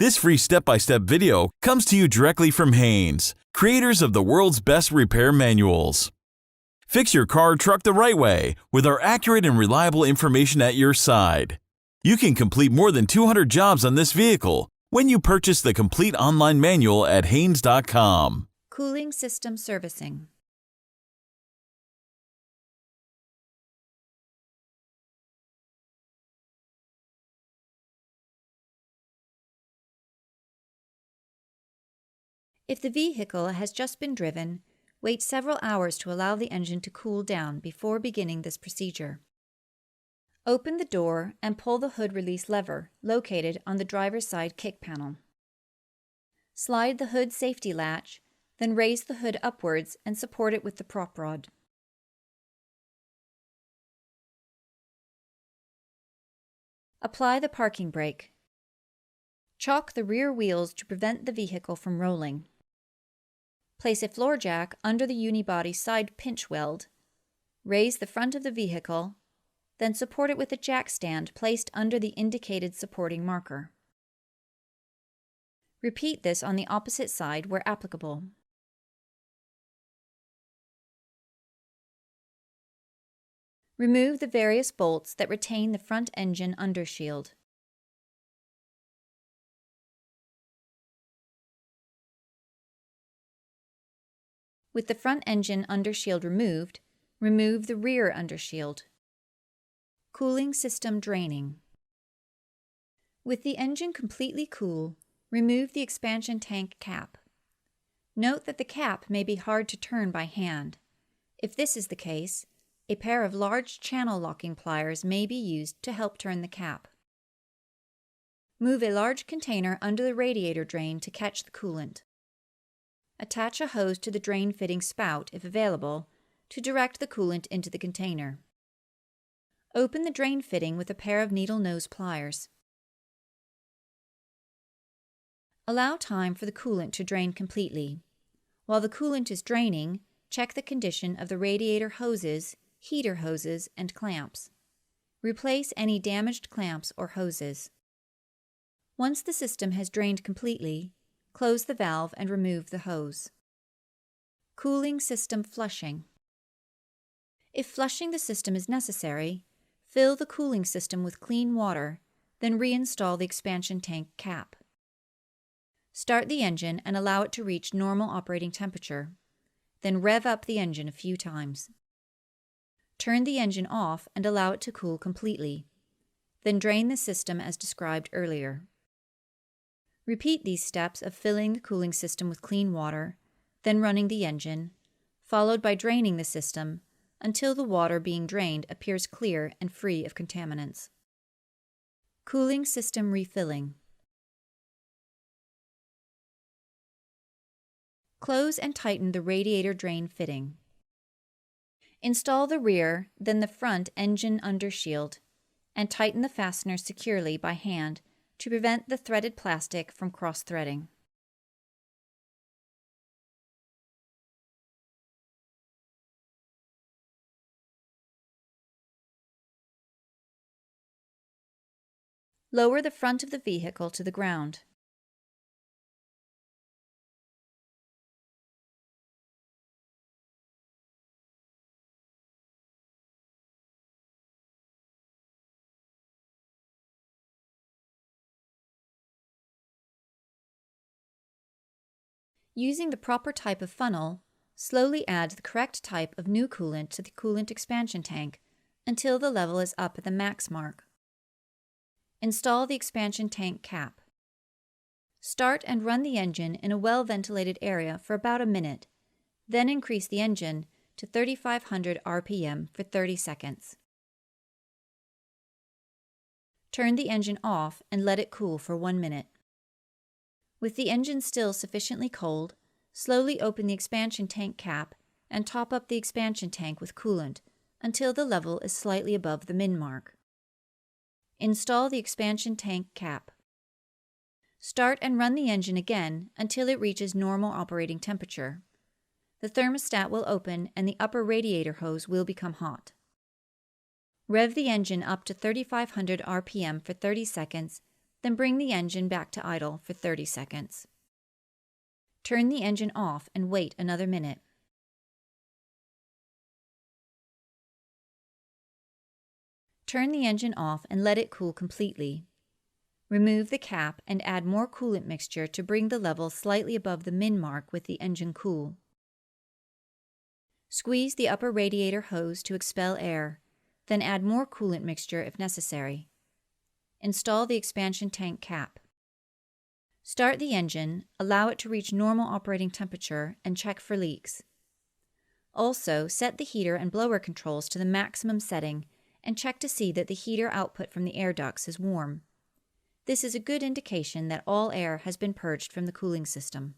This free step-by-step video comes to you directly from Haynes, creators of the world's best repair manuals. Fix your car or truck the right way with our accurate and reliable information at your side. You can complete more than 200 jobs on this vehicle when you purchase the complete online manual at Haynes.com. Cooling system servicing. If the vehicle has just been driven, wait several hours to allow the engine to cool down before beginning this procedure. Open the door and pull the hood release lever located on the driver's side kick panel. Slide the hood safety latch, then raise the hood upwards and support it with the prop rod. Apply the parking brake. Chock the rear wheels to prevent the vehicle from rolling. Place a floor jack under the unibody side pinch weld. Raise the front of the vehicle, then support it with a jack stand placed under the indicated supporting marker. Repeat this on the opposite side where applicable. Remove the various bolts that retain the front engine undershield. With the front engine undershield removed, remove the rear undershield. Cooling system draining. With the engine completely cool, remove the expansion tank cap. Note that the cap may be hard to turn by hand. If this is the case, a pair of large channel locking pliers may be used to help turn the cap. Move a large container under the radiator drain to catch the coolant. Attach a hose to the drain fitting spout, if available, to direct the coolant into the container. Open the drain fitting with a pair of needle nose pliers. Allow time for the coolant to drain completely. While the coolant is draining, check the condition of the radiator hoses, heater hoses, and clamps. Replace any damaged clamps or hoses. Once the system has drained completely, close the valve and remove the hose. Cooling system flushing. If flushing the system is necessary, fill the cooling system with clean water, then reinstall the expansion tank cap. Start the engine and allow it to reach normal operating temperature. Then rev up the engine a few times. Turn the engine off and allow it to cool completely. Then drain the system as described earlier. Repeat these steps of filling the cooling system with clean water, then running the engine, followed by draining the system until the water being drained appears clear and free of contaminants. Cooling system refilling. Close and tighten the radiator drain fitting. Install the rear, then the front engine undershield, and tighten the fastener securely by hand to prevent the threaded plastic from cross-threading. Lower the front of the vehicle to the ground. Using the proper type of funnel, slowly add the correct type of new coolant to the coolant expansion tank until the level is up at the max mark. Install the expansion tank cap. Start and run the engine in a well-ventilated area for about a minute, then increase the engine to 3,500 RPM for 30 seconds. Turn the engine off and let it cool for 1 minute. With the engine still sufficiently cold, slowly open the expansion tank cap and top up the expansion tank with coolant until the level is slightly above the min mark. Install the expansion tank cap. Start and run the engine again until it reaches normal operating temperature. The thermostat will open and the upper radiator hose will become hot. Rev the engine up to 3,500 RPM for 30 seconds, Then bring the engine back to idle for 30 seconds. Turn the engine off and wait another minute. Turn the engine off and let it cool completely. Remove the cap and add more coolant mixture to bring the level slightly above the min mark with the engine cool. Squeeze the upper radiator hose to expel air, then add more coolant mixture if necessary. Install the expansion tank cap. Start the engine, allow it to reach normal operating temperature, and check for leaks. Also, set the heater and blower controls to the maximum setting and check to see that the heater output from the air ducts is warm. This is a good indication that all air has been purged from the cooling system.